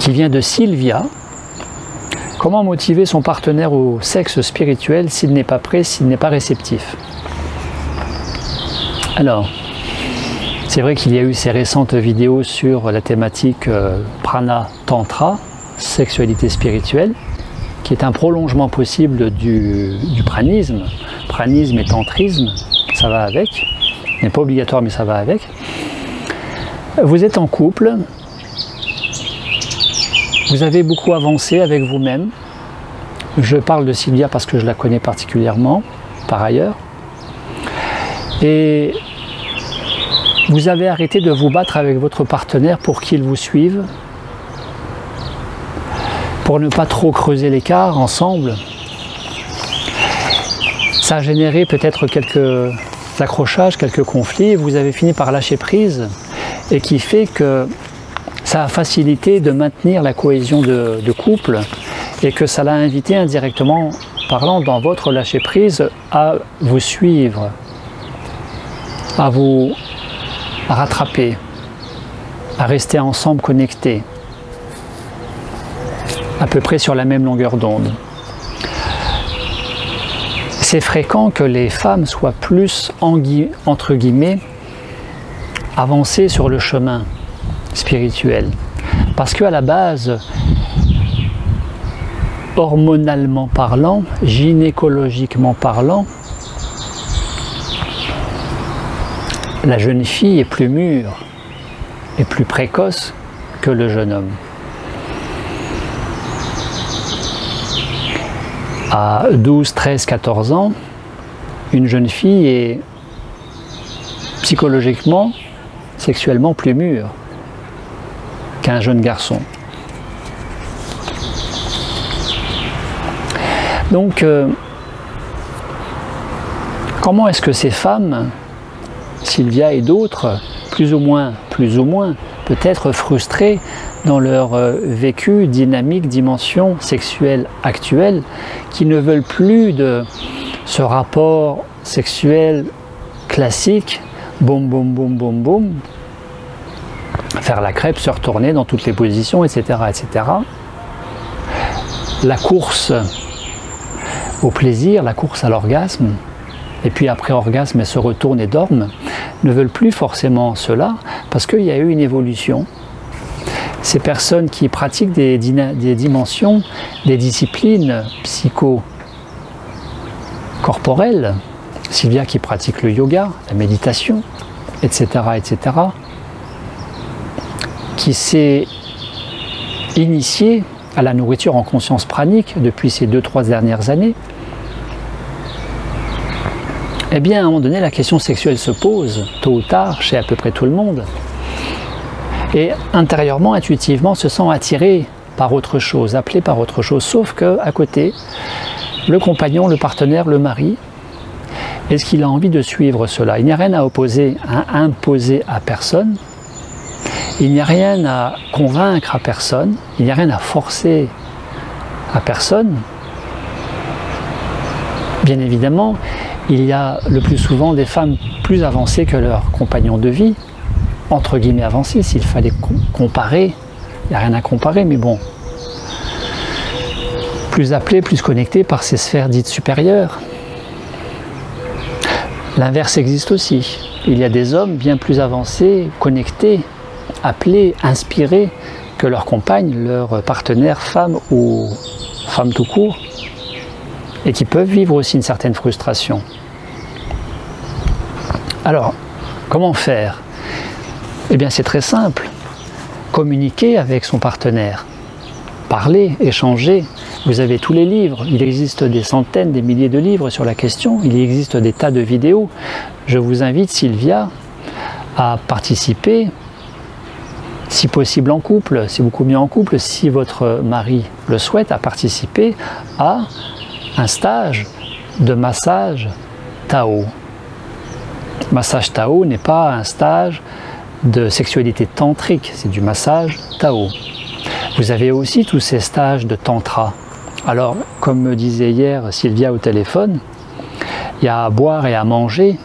qui vient de Sylvia. Comment motiver son partenaire au sexe spirituel s'il n'est pas prêt, s'il n'est pas réceptif? Alors, c'est vrai qu'il y a eu ces récentes vidéos sur la thématique prana tantra, sexualité spirituelle, qui est un prolongement possible du pranisme. Pranisme et tantrisme, ça va avec. Ce n'est pas obligatoire, mais ça va avec. Vous êtes en couple, vous avez beaucoup avancé avec vous-même. Je parle de Sylvia parce que je la connais particulièrement, par ailleurs. Et vous avez arrêté de vous battre avec votre partenaire pour qu'il vous suive, pour ne pas trop creuser l'écart ensemble. Ça a généré peut-être quelques accrochages, quelques conflits, et vous avez fini par lâcher prise, et qui fait que ça a facilité de maintenir la cohésion de couple, et que ça l'a invité indirectement parlant dans votre lâcher prise à vous suivre, à vous rattraper, à rester ensemble connectés, à peu près sur la même longueur d'onde. C'est fréquent que les femmes soient plus, entre guillemets, avancées sur le chemin spirituel. Parce qu'à la base, hormonalement parlant, gynécologiquement parlant, la jeune fille est plus mûre et plus précoce que le jeune homme. À 12, 13, 14 ans, une jeune fille est psychologiquement, sexuellement plus mûre qu'un jeune garçon. Donc, comment est-ce que ces femmes, Sylvia et d'autres, plus ou moins, peut-être frustrées dans leur vécu, dynamique, dimension sexuelle actuelle, qui ne veulent plus de ce rapport sexuel classique, boum, boum, boum, boum, boum, faire la crêpe, se retourner dans toutes les positions, etc., etc. La course au plaisir, la course à l'orgasme, et puis après orgasme, elles se retournent et dorment, ne veulent plus forcément cela, parce qu'il y a eu une évolution. Ces personnes qui pratiquent des dimensions, des disciplines psycho-corporelles, Sylvia qui pratique le yoga, la méditation, etc., etc., qui s'est initiée à la nourriture en conscience pranique depuis ces 2-3 dernières années, eh bien, à un moment donné, la question sexuelle se pose, tôt ou tard, chez à peu près tout le monde. Et intérieurement, intuitivement, se sent attiré par autre chose, appelé par autre chose. Sauf qu'à côté, le compagnon, le partenaire, le mari, est-ce qu'il a envie de suivre cela? Il n'y a rien à opposer, à imposer à personne. Il n'y a rien à convaincre à personne. Il n'y a rien à forcer à personne. Bien évidemment, il y a le plus souvent des femmes plus avancées que leurs compagnons de vie, entre guillemets avancées, s'il fallait comparer. Il n'y a rien à comparer, mais bon. Plus appelées, plus connectées par ces sphères dites supérieures. L'inverse existe aussi. Il y a des hommes bien plus avancés, connectés, appelés, inspirés que leurs compagnes, leurs partenaires, femmes ou femmes tout court, et qui peuvent vivre aussi une certaine frustration. Alors, comment faire? Eh bien, c'est très simple. Communiquer avec son partenaire. Parler, échanger. Vous avez tous les livres. Il existe des centaines, des milliers de livres sur la question. Il existe des tas de vidéos. Je vous invite, Sylvia, à participer, si possible en couple, c'est beaucoup mieux en couple, si votre mari le souhaite, à participer à un stage de massage Tao. Massage Tao n'est pas un stage de sexualité tantrique, c'est du massage Tao. Vous avez aussi tous ces stages de tantra. Alors, comme me disait hier Sylvia au téléphone, il y a à boire et à manger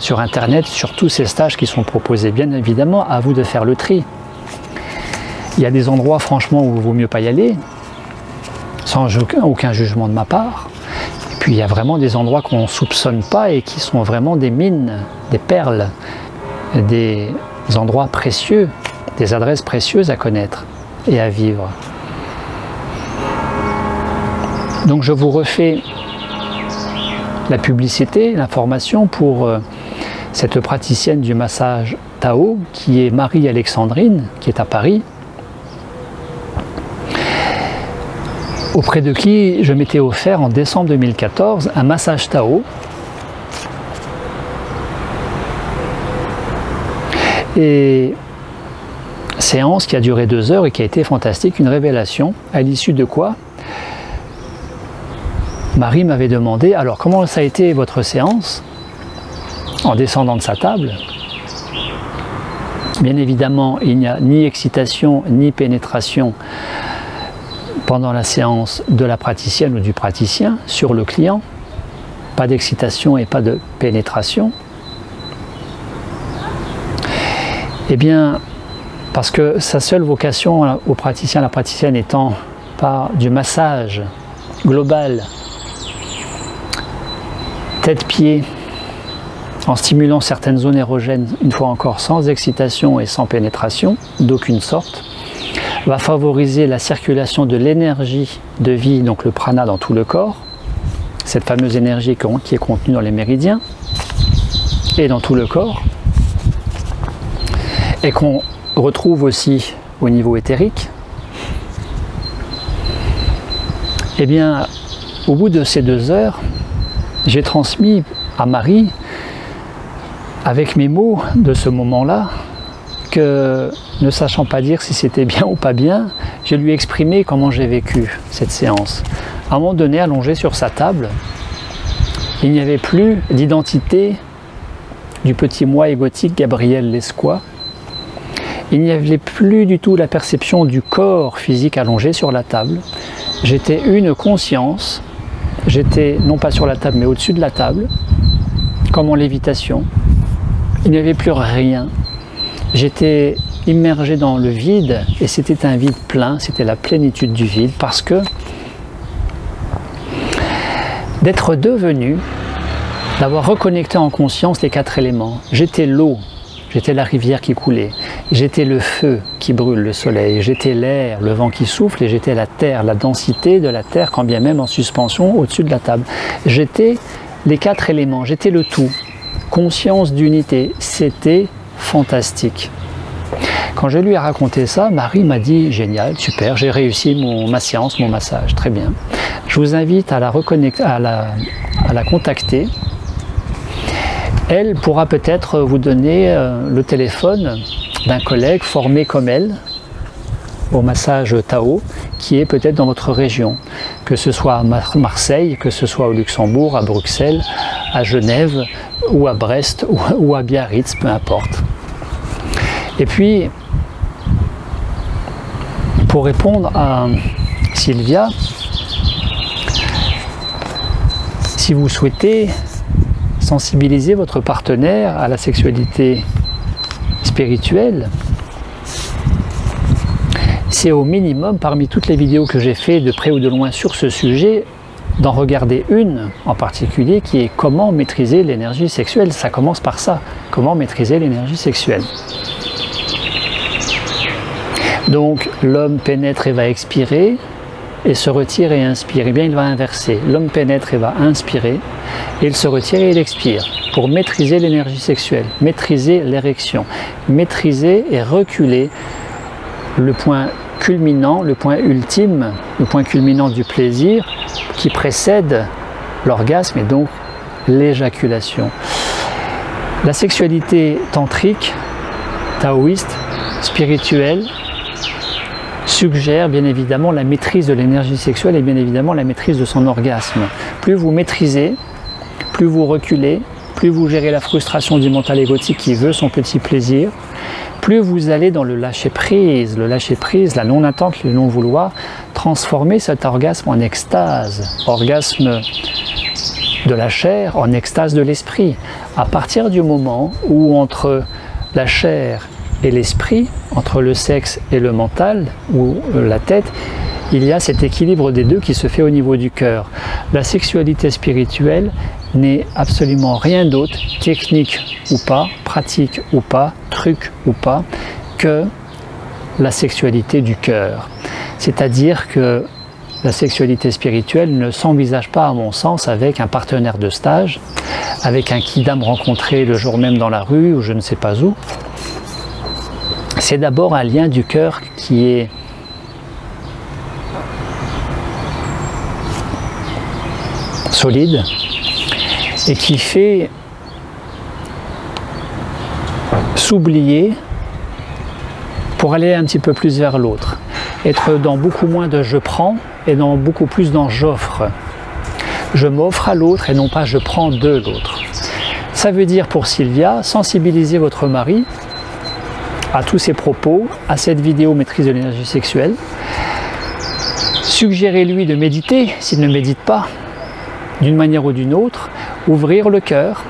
sur Internet, sur tous ces stages qui sont proposés. Bien évidemment, à vous de faire le tri. Il y a des endroits franchement où il vaut mieux pas y aller, sans aucun jugement de ma part. Et puis il y a vraiment des endroits qu'on ne soupçonne pas et qui sont vraiment des mines, des perles, des endroits précieux, des adresses précieuses à connaître et à vivre. Donc je vous refais la publicité, l'information pour cette praticienne du massage Tao qui est Marie-Alexandrine, qui est à Paris, auprès de qui je m'étais offert en décembre 2014 un massage Tao. Et séance qui a duré 2 heures et qui a été fantastique, une révélation, à l'issue de quoi Marie m'avait demandé, alors comment ça a été votre séance en descendant de sa table? Bien évidemment, il n'y a ni excitation ni pénétration pendant la séance de la praticienne ou du praticien sur le client. Pas d'excitation et pas de pénétration. Eh bien, parce que sa seule vocation au praticien, la praticienne étant par du massage global, tête-pied, en stimulant certaines zones érogènes, une fois encore sans excitation et sans pénétration d'aucune sorte, va favoriser la circulation de l'énergie de vie, donc le prana dans tout le corps, cette fameuse énergie qui est contenue dans les méridiens et dans tout le corps, et qu'on retrouve aussi au niveau éthérique. Eh bien, au bout de ces 2 heures, j'ai transmis à Marie, avec mes mots de ce moment-là, que ne sachant pas dire si c'était bien ou pas bien, je lui ai exprimé comment j'ai vécu cette séance. À un moment donné, allongé sur sa table, il n'y avait plus d'identité du petit moi égotique Gabriel Lescois. Il n'y avait plus du tout la perception du corps physique allongé sur la table. J'étais une conscience, j'étais non pas sur la table mais au-dessus de la table, comme en lévitation. Il n'y avait plus rien. J'étais immergé dans le vide et c'était un vide plein, c'était la plénitude du vide parce que d'être devenu, d'avoir reconnecté en conscience les 4 éléments. J'étais l'eau, j'étais la rivière qui coulait, j'étais le feu qui brûle le soleil, j'étais l'air, le vent qui souffle et j'étais la terre, la densité de la terre quand bien même en suspension au-dessus de la table. J'étais les 4 éléments, j'étais le tout, conscience d'unité, c'était fantastique. Quand je lui ai raconté ça, Marie m'a dit « Génial, super, j'ai réussi ma séance, mon massage, très bien. Je vous invite à la reconnecter, à la contacter. Elle pourra peut-être vous donner le téléphone d'un collègue formé comme elle au massage Tao, qui est peut-être dans votre région, que ce soit à Marseille, que ce soit au Luxembourg, à Bruxelles, à Genève, ou à Brest, ou à Biarritz, peu importe. Et puis, pour répondre à Sylvia, si vous souhaitez sensibiliser votre partenaire à la sexualité spirituelle, c'est au minimum, parmi toutes les vidéos que j'ai fait de près ou de loin sur ce sujet, d'en regarder une en particulier qui est comment maîtriser l'énergie sexuelle. Ça commence par ça, comment maîtriser l'énergie sexuelle. Donc l'homme pénètre et va expirer, et se retire et inspire. Eh bien il va inverser, l'homme pénètre et va inspirer, et il se retire et il expire, pour maîtriser l'énergie sexuelle, maîtriser l'érection, maîtriser et reculer le point culminant, le point ultime, le point culminant du plaisir qui précède l'orgasme et donc l'éjaculation. La sexualité tantrique, taoïste, spirituelle, suggère bien évidemment la maîtrise de l'énergie sexuelle et bien évidemment la maîtrise de son orgasme. Plus vous maîtrisez, plus vous reculez, plus vous gérez la frustration du mental égotique qui veut son petit plaisir, plus vous allez dans le lâcher-prise, la non-attente, le non-vouloir, transformer cet orgasme en extase, orgasme de la chair en extase de l'esprit. À partir du moment où entre la chair et l'esprit, entre le sexe et le mental, ou la tête, il y a cet équilibre des deux qui se fait au niveau du cœur. La sexualité spirituelle n'est absolument rien d'autre, technique ou pas, pratique ou pas, truc ou pas, que la sexualité du cœur. C'est-à-dire que la sexualité spirituelle ne s'envisage pas, à mon sens, avec un partenaire de stage, avec un kidam rencontré le jour même dans la rue ou je ne sais pas où. C'est d'abord un lien du cœur qui est solide et qui fait s'oublier pour aller un petit peu plus vers l'autre. Être dans beaucoup moins de je prends et dans beaucoup plus dans j'offre. Je m'offre à l'autre et non pas je prends de l'autre. Ça veut dire pour Sylvia, sensibiliser votre mari à tous ses propos, à cette vidéo maîtrise de l'énergie sexuelle. Suggérez-lui de méditer s'il ne médite pas, d'une manière ou d'une autre, ouvrir le cœur,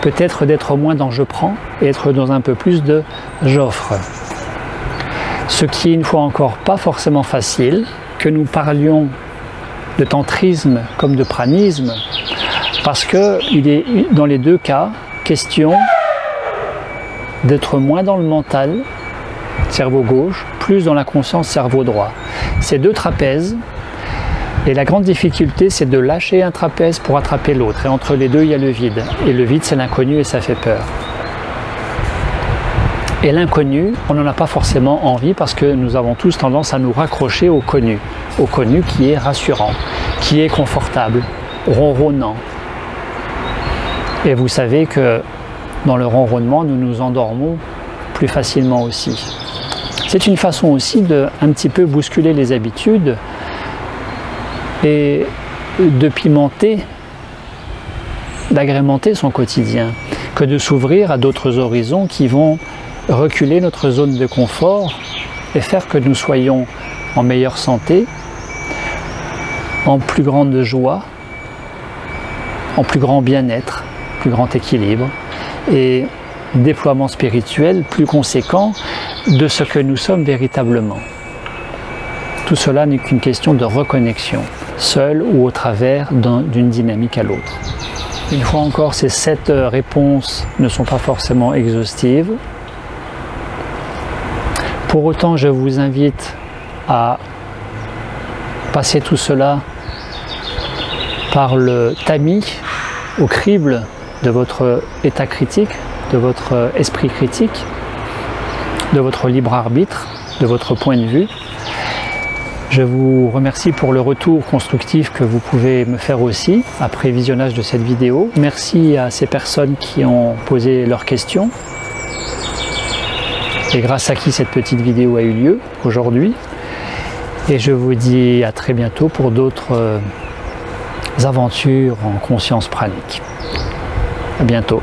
peut-être d'être moins dans je prends et être dans un peu plus de j'offre. Ce qui est une fois encore pas forcément facile, que nous parlions de tantrisme comme de pranisme, parce qu'il est dans les deux cas question d'être moins dans le mental, cerveau gauche, plus dans la conscience, cerveau droit. C'est deux trapèzes, et la grande difficulté c'est de lâcher un trapèze pour attraper l'autre, et entre les deux il y a le vide, et le vide c'est l'inconnu et ça fait peur. Et l'inconnu, on n'en a pas forcément envie parce que nous avons tous tendance à nous raccrocher au connu qui est rassurant, qui est confortable, ronronnant. Et vous savez que dans le ronronnement, nous nous endormons plus facilement aussi. C'est une façon aussi de un petit peu bousculer les habitudes et de pimenter, d'agrémenter son quotidien, que de s'ouvrir à d'autres horizons qui vont reculer notre zone de confort et faire que nous soyons en meilleure santé, en plus grande joie, en plus grand bien-être, plus grand équilibre et déploiement spirituel plus conséquent de ce que nous sommes véritablement. Tout cela n'est qu'une question de reconnexion, seul ou au travers d'une dynamique à l'autre. Une fois encore, ces 7 réponses ne sont pas forcément exhaustives. Pour autant, je vous invite à passer tout cela par le tamis, au crible de votre état critique, de votre esprit critique, de votre libre arbitre, de votre point de vue. Je vous remercie pour le retour constructif que vous pouvez me faire aussi après visionnage de cette vidéo. Merci à ces personnes qui ont posé leurs questions et grâce à qui cette petite vidéo a eu lieu aujourd'hui. Et je vous dis à très bientôt pour d'autres aventures en conscience pranique. À bientôt.